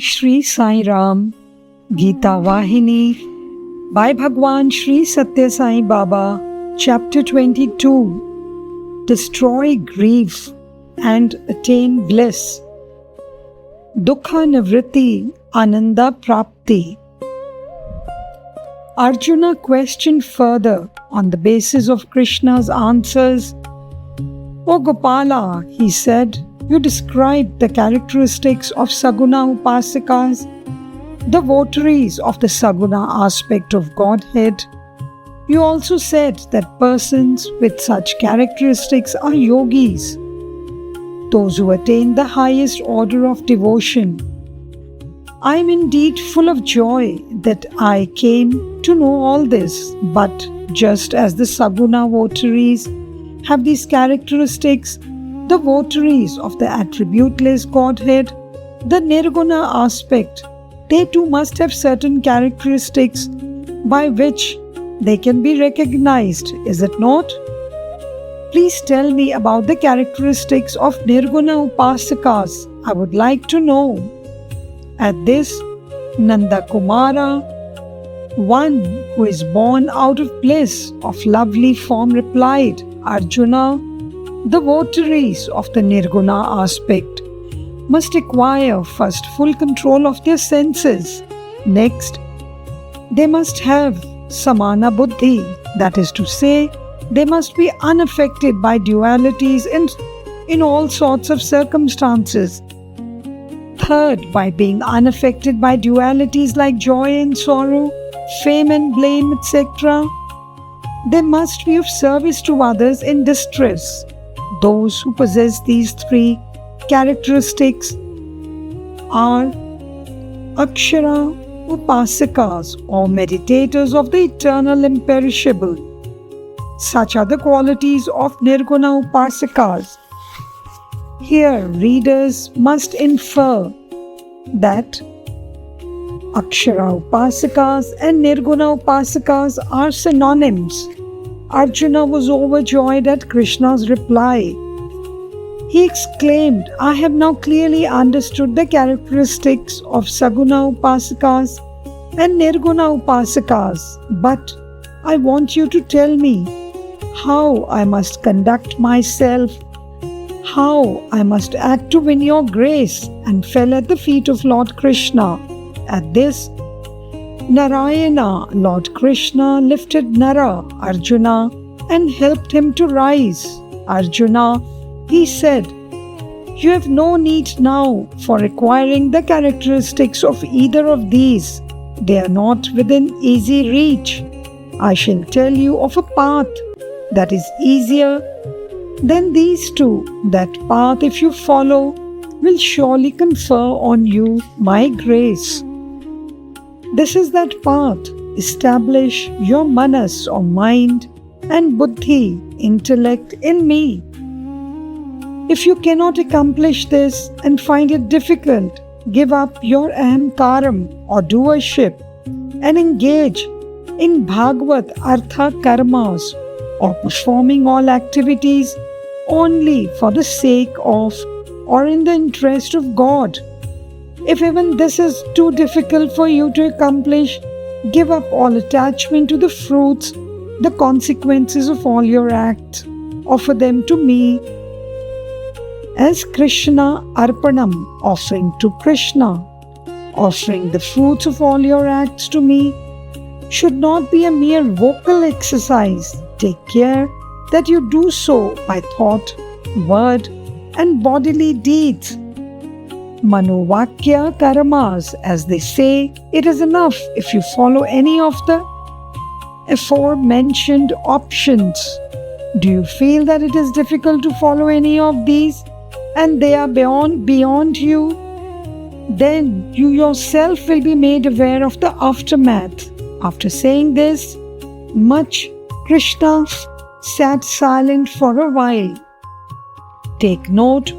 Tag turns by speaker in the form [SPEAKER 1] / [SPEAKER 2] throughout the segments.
[SPEAKER 1] Shri Sai Ram, Gita Vahini, by Bhagwan Shri Satya Sai Baba, Chapter 22, Destroy Grief and Attain Bliss. Dukha Nivritti Ananda Prapti. Arjuna questioned further on the basis of Krishna's answers. O Gopala, he said, you described the characteristics of Saguna Upasikas, the votaries of the Saguna aspect of Godhead. You also said that persons with such characteristics are yogis, those who attain the highest order of devotion. I am indeed full of joy that I came to know all this, but just as the Saguna votaries have these characteristics, the votaries of the attributeless Godhead, the Nirguna aspect, they too must have certain characteristics by which they can be recognized, is it not? Please tell me about the characteristics of Nirguna Upasikas. I would like to know. At this, Nanda Kumara, one who is born out of bliss of lovely form, replied, Arjuna, the votaries of the Nirguna aspect must acquire first full control of their senses. Next, they must have samana buddhi, that is to say, they must be unaffected by dualities in all sorts of circumstances. Third, by being unaffected by dualities like joy and sorrow, fame and blame, etc., they must be of service to others in distress. Those who possess these three characteristics are Akshara Upasikas, or meditators of the eternal imperishable. Such are the qualities of Nirguna Upasikas. Here, readers must infer that Akshara Upasikas and Nirguna Upasikas are synonyms. Arjuna was overjoyed at Krishna's reply. He exclaimed, I have now clearly understood the characteristics of Saguna Upasikas and Nirguna Upasikas, but I want you to tell me how I must conduct myself, how I must act to win your grace, and fell at the feet of Lord Krishna. At this, Narayana, Lord Krishna, lifted Nara, Arjuna, and helped him to rise. Arjuna, he said, you have no need now for acquiring the characteristics of either of these. They are not within easy reach. I shall tell you of a path that is easier than these two. That path, if you follow, will surely confer on you my grace. This is that path. Establish your manas or mind and buddhi, intellect in me. If you cannot accomplish this and find it difficult, give up your ahamkaram or doership and engage in Bhagavad Artha Karmas, or performing all activities only for the sake of or in the interest of God. If even this is too difficult for you to accomplish, give up all attachment to the fruits, the consequences of all your acts. Offer them to me as Krishna Arpanam, offering to Krishna. Offering the fruits of all your acts to me should not be a mere vocal exercise. Take care that you do so by thought, word, and bodily deeds. Manovakya Karamas, as they say, it is enough if you follow any of the aforementioned options. Do you feel that it is difficult to follow any of these and they are beyond you? Then you yourself will be made aware of the aftermath. After saying this much, Krishna sat silent for a while. Take note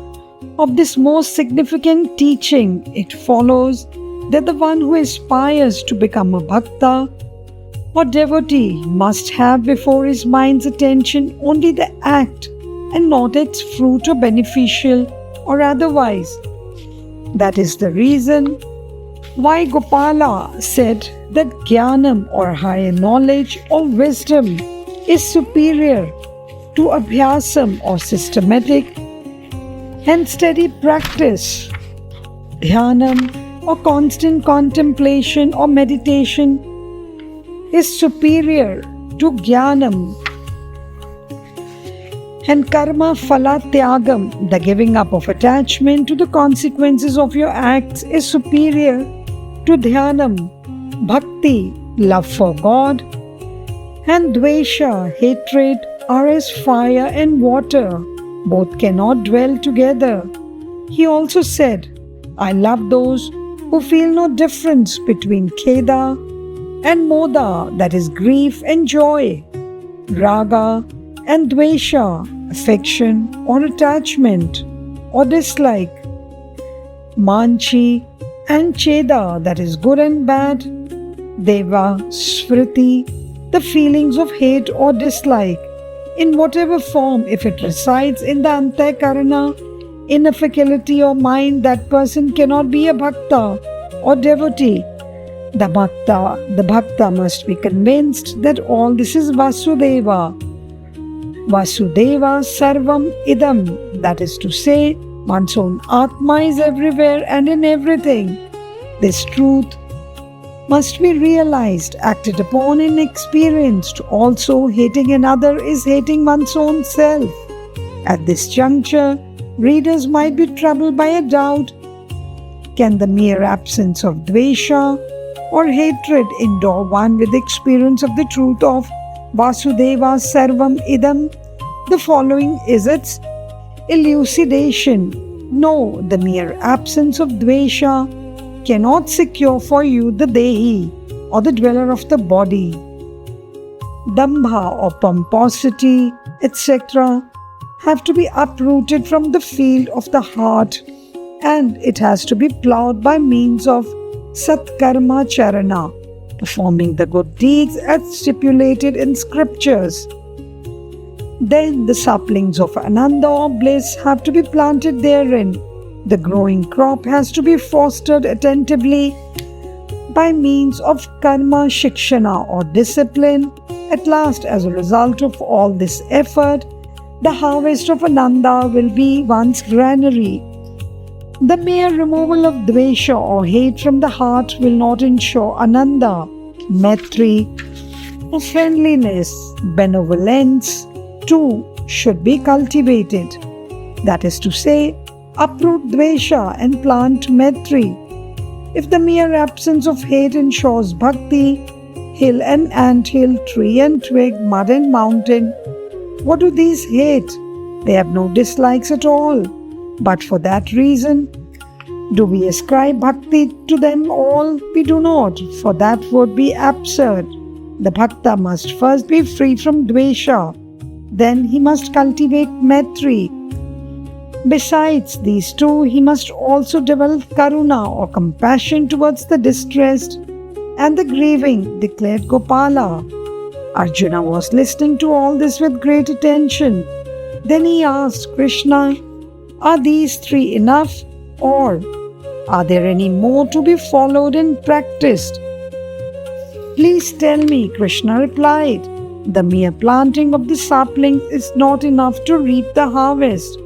[SPEAKER 1] of this most significant teaching. It follows that the one who aspires to become a bhakta or devotee must have before his mind's attention only the act and not its fruit or beneficial or otherwise. That is the reason Why Gopala said that Jnanam or higher knowledge or wisdom is superior to Abhyasam or systematic and steady practice. Dhyanam or constant contemplation or meditation is superior to Jnanam. And karma phala tyagam, the giving up of attachment to the consequences of your acts, is superior to dhyanam. Bhakti, love for God, and dvesha, hatred, are as fire and water. Both cannot dwell together. He also said, I love those who feel no difference between kheda and moda, that is grief and joy, raga and dvesha, affection or attachment or dislike, manchi and cheda, that is good and bad, deva, smriti, the feelings of hate or dislike, in whatever form, if it resides in the antakarana, in a faculty or mind, that person cannot be a bhakta or devotee. The bhakta must be convinced that all this is Vasudeva. Vasudeva Sarvam Idam, that is to say, one's own Atma is everywhere and in everything. This truth must be realized, acted upon and experienced. Also, hating another is hating one's own self. At this juncture, readers might be troubled by a doubt. Can the mere absence of dvesha or hatred endow one with the experience of the truth of Vasudeva Sarvam Idam? The following is its elucidation. No, the mere absence of dvesha cannot secure for you the Dehi or the dweller of the body. Dambha or pomposity, etc. have to be uprooted from the field of the heart, and it has to be ploughed by means of Satkarma Charana, performing the good deeds as stipulated in scriptures. Then the saplings of Ananda or bliss have to be planted therein. The growing crop has to be fostered attentively by means of karma shikshana or discipline. At last, as a result of all this effort, the harvest of Ananda will be one's granary. The mere removal of dvesha or hate from the heart will not ensure Ananda. Maitri, friendliness, benevolence too should be cultivated. That is to say, uproot dvesha and plant maitri. If the mere absence of hate ensures bhakti, hill and anthill, tree and twig, mud and mountain, what do these hate? They have no dislikes at all. But for that reason, do we ascribe bhakti to them all? We do not, for that would be absurd. The bhakta must first be free from dvesha. Then he must cultivate maitri. Besides these two, he must also develop karuna or compassion towards the distressed and the grieving, declared Gopala. Arjuna was listening to all this with great attention. Then he asked Krishna, are these three enough, or are there any more to be followed and practiced? Please tell me, Krishna replied. The mere planting of the sapling is not enough to reap the harvest.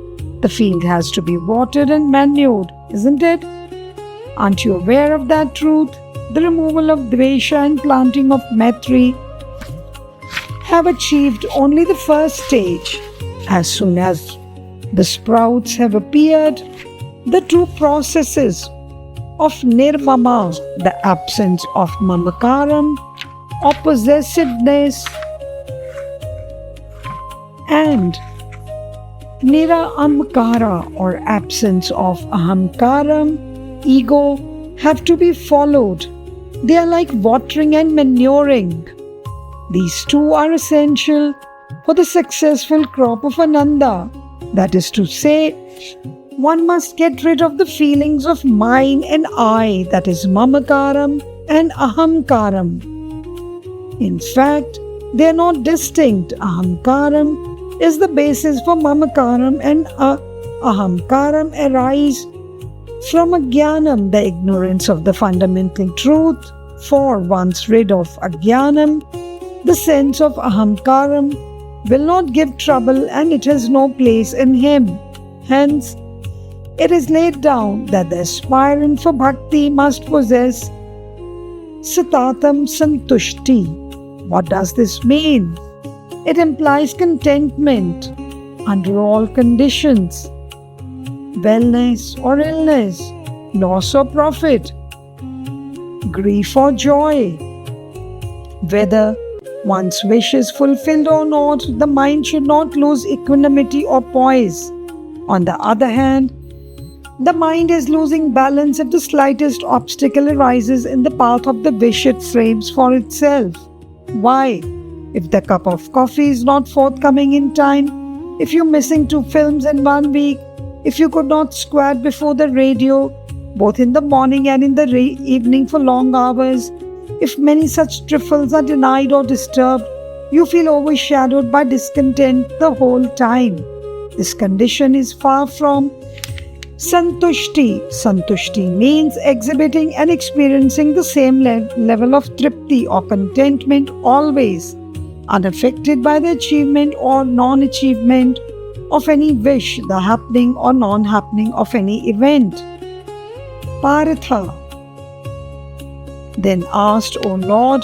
[SPEAKER 1] The field has to be watered and manured, isn't it? Aren't you aware of that truth? The removal of dvesha and planting of maitri have achieved only the first stage. As soon as the sprouts have appeared, the two processes of nirmama, the absence of mamakaram or possessiveness, and nirahamkara or absence of ahamkaram, ego, have to be followed. They are like watering and manuring. These two are essential for the successful crop of Ananda. That is to say, one must get rid of the feelings of mine and I, that is mamakaram and ahamkaram. In fact, they are not distinct. Ahamkaram is the basis for mamakaram, and ahamkaram arise From Ajnanam, the ignorance of the fundamental truth, for once rid of Ajnanam, the sense of Ahamkaram will not give trouble and it has no place in him. Hence, it is laid down that the aspirant for bhakti must possess Satatam Santushti. What does this mean? It implies contentment under all conditions, wellness or illness, loss or profit, grief or joy. Whether one's wish is fulfilled or not, the mind should not lose equanimity or poise. On the other hand, the mind is losing balance if the slightest obstacle arises in the path of the wish it frames for itself. Why? If the cup of coffee is not forthcoming in time, if you're missing 2 films in 1 week, if you could not squat before the radio, both in the morning and in the evening for long hours, if many such trifles are denied or disturbed, you feel overshadowed by discontent the whole time. This condition is far from Santushti. Santushti means exhibiting and experiencing the same level of tripti or contentment always, unaffected by the achievement or non-achievement of any wish, the happening or non-happening of any event. Paratha then asked, O Lord,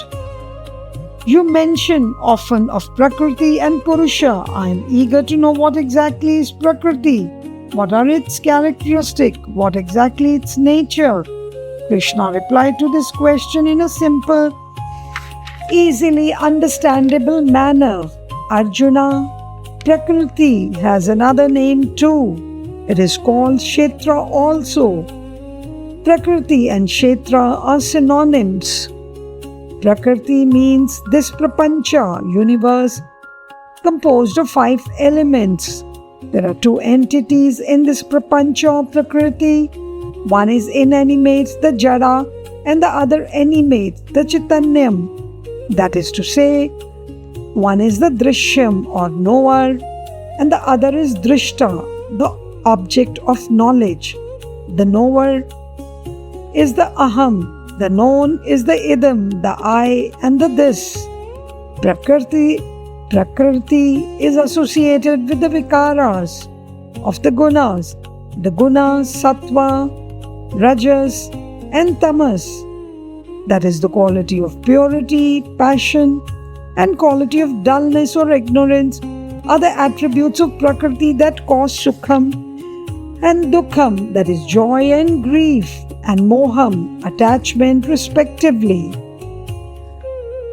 [SPEAKER 1] you mention often of Prakriti and Purusha. I am eager to know what exactly is Prakriti. What are its characteristics? What exactly its nature? Krishna replied to this question in a simple, easily understandable manner. Arjuna, Prakriti has another name too. It is called Kshetra also. Prakriti and Kshetra are synonyms. Prakriti means this prapancha, universe, composed of 5 elements. There are 2 entities in this prapancha of Prakriti. One is inanimate, the Jada, and the other animate, the Chaitanyam. That is to say, one is the Drishyam or knower, and the other is Drishta, the object of knowledge. The knower is the Aham, the known is the Idam, the I and the this. Prakriti is associated with the vikaras of the gunas, sattva, rajas and tamas. That is the quality of purity, passion and quality of dullness or ignorance are the attributes of Prakriti that cause sukham and dukkham, that is joy and grief, and moham, attachment respectively.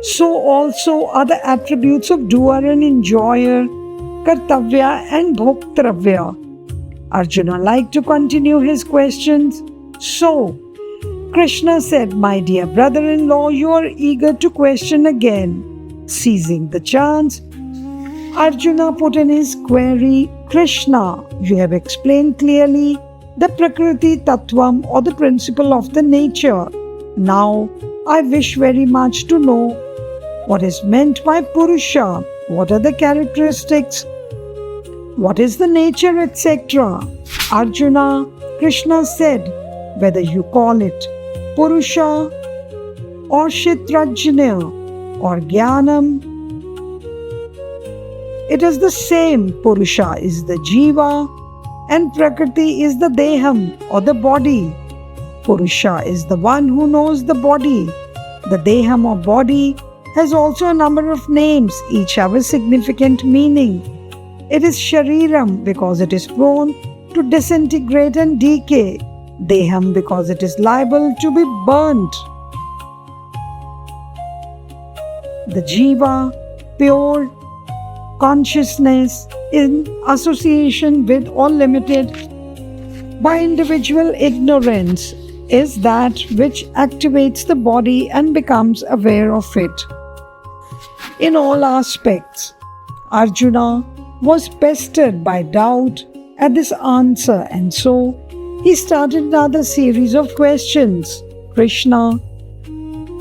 [SPEAKER 1] So also are the attributes of doer and enjoyer, kartavya and bhoktravya. Arjuna liked to continue his questions. So, Krishna said, my dear brother-in-law, you are eager to question again. Seizing the chance, Arjuna put in his query, Krishna, you have explained clearly the Prakriti Tattvam or the principle of the nature. Now, I wish very much to know what is meant by Purusha, what are the characteristics, what is the nature, etc. Arjuna, Krishna said, whether you call it Purusha or Kshetrajna or Jnanam, it is the same. Purusha is the Jiva and Prakriti is the Deham or the body. Purusha is the one who knows the body. The Deham or body has also a number of names, each have a significant meaning. It is Shariram because it is prone to disintegrate and decay. Deham because it is liable to be burnt. The Jiva, pure consciousness in association with or limited by individual ignorance, is that which activates the body and becomes aware of it. In all aspects, Arjuna was pestered by doubt at this answer, and so he started another series of questions. Krishna,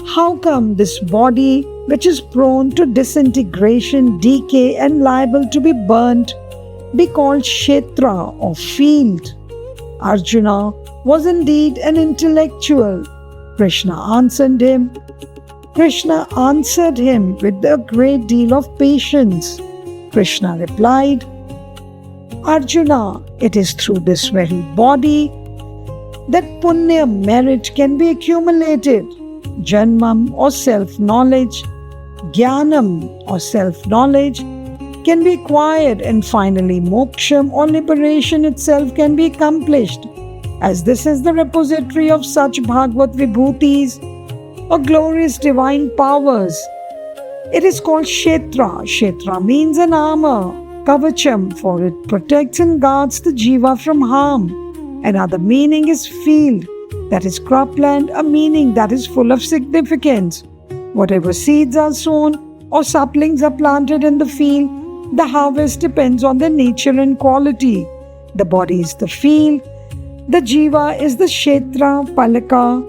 [SPEAKER 1] how come this body, which is prone to disintegration, decay and liable to be burnt, be called Kshetra or field? Arjuna was indeed an intellectual? Krishna answered him. Krishna answered him with a great deal of patience. Krishna replied, Arjuna, it is through this very body that punya merit can be accumulated. Janmam or self-knowledge, jnanam or self-knowledge can be acquired, and finally moksham or liberation itself can be accomplished. As this is the repository of such Bhagavad Vibhutis or glorious divine powers, it is called Kshetra. Kshetra means an armor, Kavacham, for it protects and guards the jiva from harm. Another meaning is field, that is cropland, a meaning that is full of significance. Whatever seeds are sown or saplings are planted in the field, the harvest depends on their nature and quality. The body is the field, the jiva is the kshetra, palaka,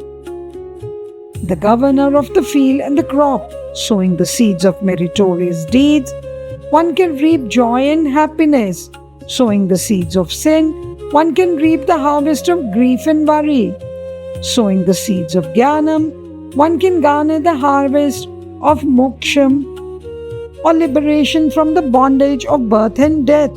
[SPEAKER 1] the governor of the field and the crop. Sowing the seeds of meritorious deeds, one can reap joy and happiness. Sowing the seeds of sin, one can reap the harvest of grief and worry. Sowing the seeds of jnanam, one can garner the harvest of moksham or liberation from the bondage of birth and death.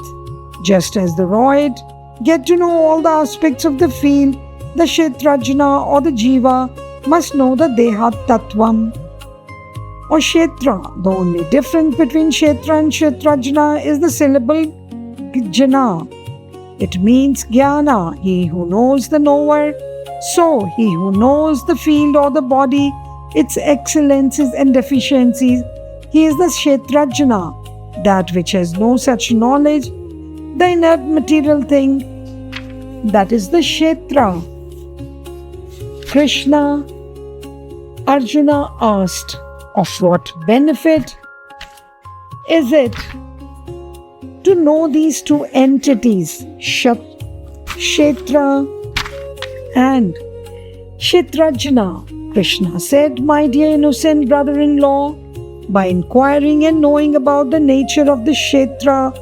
[SPEAKER 1] Just as the Rohit get to know all the aspects of the field, the Kshetrajna or the Jiva must know the Deha Tattvam or Kshetra. The only difference between Kshetra and Kshetrajna is the syllable Jana. It means Jnana, he who knows the knower. So, he who knows the field or the body, its excellences and deficiencies, he is the Kshetrajna. That which has no such knowledge, the inert material thing, that is the Kshetra. Krishna, Arjuna asked, of what benefit is it to know these two entities, Kshetra and Kshetrajna? Krishna said, my dear innocent brother-in-law, by inquiring and knowing about the nature of the Kshetra,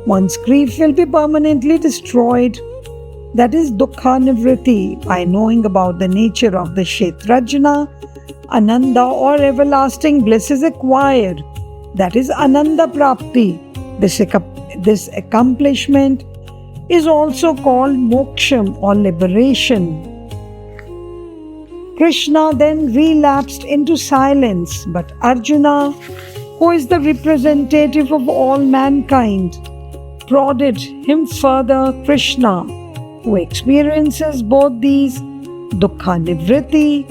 [SPEAKER 1] one's grief will be permanently destroyed. That is dukkha nivritti. By knowing about the nature of the Kshetrajna, Ananda or everlasting bliss is acquired. That is Ananda Prapti. This accomplishment is also called moksham or liberation. Krishna then relapsed into silence, but Arjuna, who is the representative of all mankind, prodded him further. Krishna, who experiences both these, dukkha nivritti,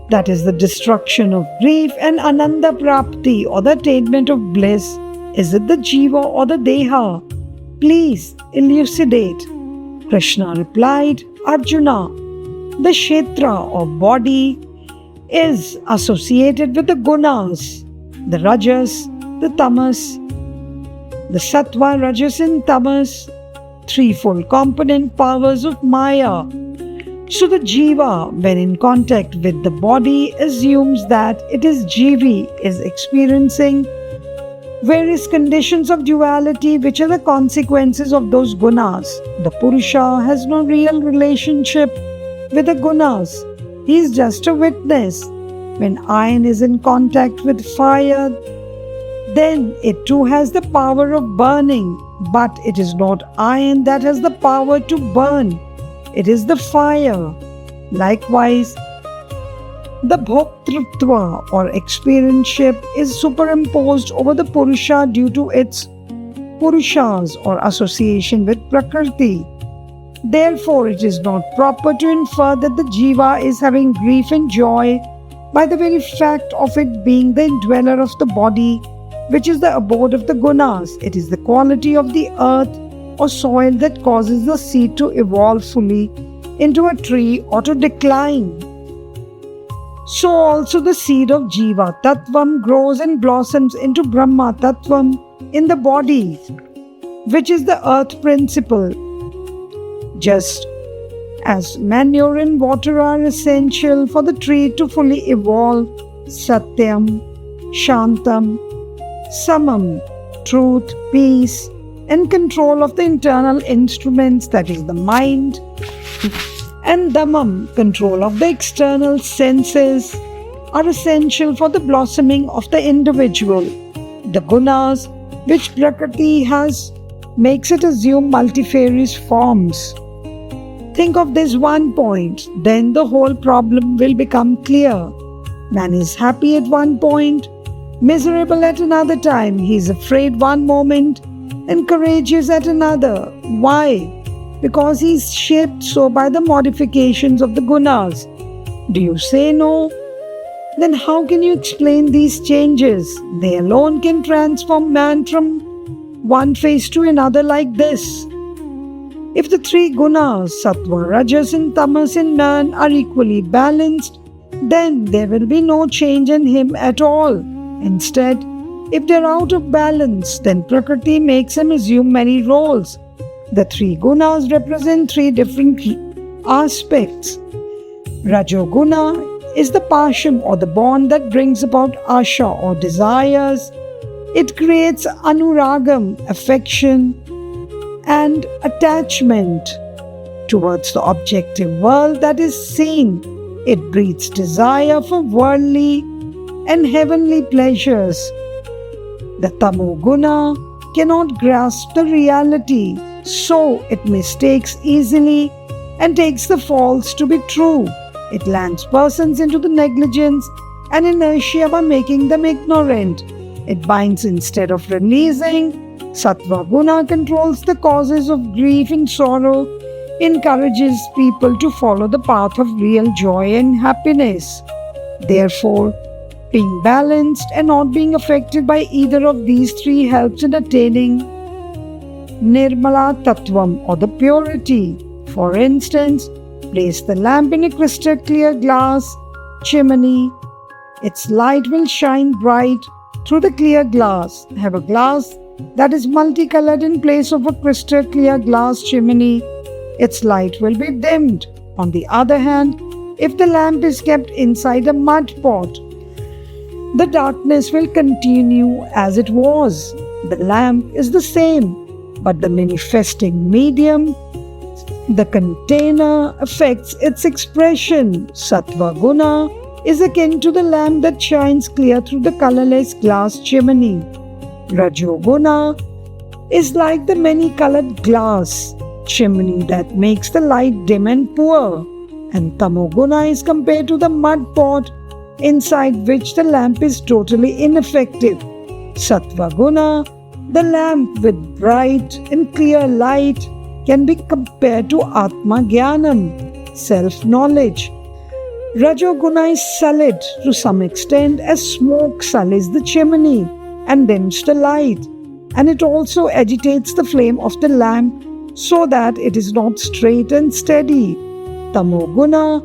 [SPEAKER 1] that is the destruction of grief, and ananda prapti or the attainment of bliss, is it the jiva or the deha? Please elucidate. Krishna replied, Arjuna, the kshetra or body is associated with the gunas, the rajas, the tamas, the sattva, rajas and tamas, threefold component powers of Maya. So the jiva, when in contact with the body, assumes that it is jivi, is experiencing various conditions of duality which are the consequences of those gunas. The Purusha has no real relationship with the gunas. He is just a witness. When iron is in contact with fire, then it too has the power of burning. But it is not iron that has the power to burn. It is the fire. Likewise, the bhoktrutva or experience-ship is superimposed over the Purusha due to its Purushas or association with Prakriti. Therefore, it is not proper to infer that the jiva is having grief and joy by the very fact of it being the indweller of the body, which is the abode of the gunas. It is the quality of the earth or soil that causes the seed to evolve fully into a tree or to decline. So also the seed of Jiva Tattvam grows and blossoms into Brahma Tattvam in the body, which is the earth principle. Just as manure and water are essential for the tree to fully evolve, Satyam, Shantam, Samam, truth, peace, and control of the internal instruments, that is the mind, and Dhammam, control of the external senses, are essential for the blossoming of the individual. The gunas, which Prakriti has, makes it assume multifarious forms. Think of this one point, then the whole problem will become clear. Man is happy at one point, miserable at another time. He is afraid one moment and courageous at another. Why? Because he is shaped so by the modifications of the gunas. Do you say no? Then how can you explain these changes? They alone can transform man from one phase to another like this. If the three gunas, sattva, rajas and tamas in man are equally balanced, then there will be no change in him at all. Instead, if they are out of balance, then Prakriti makes him assume many roles. The three gunas represent three different aspects. Rajoguna is the passion or the bond that brings about asha or desires. It creates anuragam, affection, and attachment towards the objective world that is seen. It breeds desire for worldly and heavenly pleasures. The tamoguna cannot grasp the reality, so it mistakes easily and takes the false to be true. It lands persons into the negligence and inertia by making them ignorant. It binds instead of releasing. Sattva guna controls the causes of grief and sorrow, encourages people to follow the path of real joy and happiness. Therefore, being balanced and not being affected by either of these three helps in attaining Nirmala Tattvam or the purity. For instance, place the lamp in a crystal clear glass chimney. Its light will shine bright through the clear glass. Have a glass that is multicolored in place of a crystal clear glass chimney. Its light will be dimmed. On the other hand, if the lamp is kept inside a mud pot, the darkness will continue as it was. The lamp is the same, but the manifesting medium, the container, affects its expression. Sattva guna is akin to the lamp that shines clear through the colorless glass chimney. Rajoguna is like the many-colored glass chimney that makes the light dim and poor. And Tamoguna is compared to the mud pot inside which the lamp is totally ineffective. Sattva guna, the lamp with bright and clear light, can be compared to Atma Jnanam, self-knowledge. Rajoguna is sullied to some extent as smoke sullies the chimney and dims the light, and it also agitates the flame of the lamp so that it is not straight and steady. Tamoguna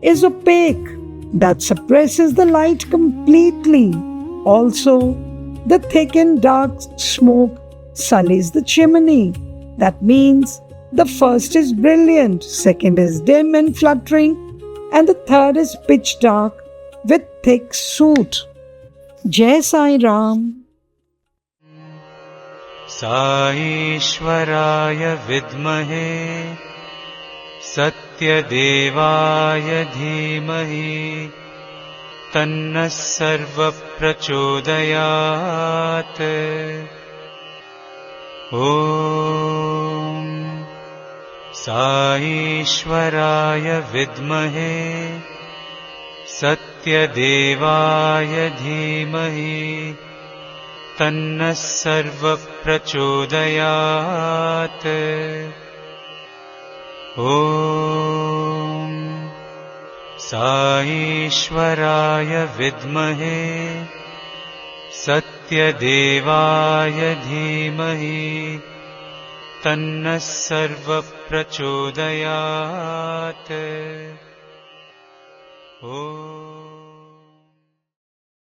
[SPEAKER 1] is opaque, that suppresses the light completely. Also, the thick and dark smoke sullies the chimney. That means the first is brilliant, second is dim and fluttering, and the third is pitch dark with thick soot. Jai Sai Ram.
[SPEAKER 2] साईश्वराय विद्महे सत्यदेवाय धीमहि तन्नः सर्वप्रचोदयात्। ॐ साईश्वराय विद्महे सत्यदेवाय धीमहि तन्नः सर्वप्रचोदयात्। ॐ साईश्वराय विद्महे सत्यदेवाय धीमहि तन्नः सर्वप्रचोदयात्। ॐ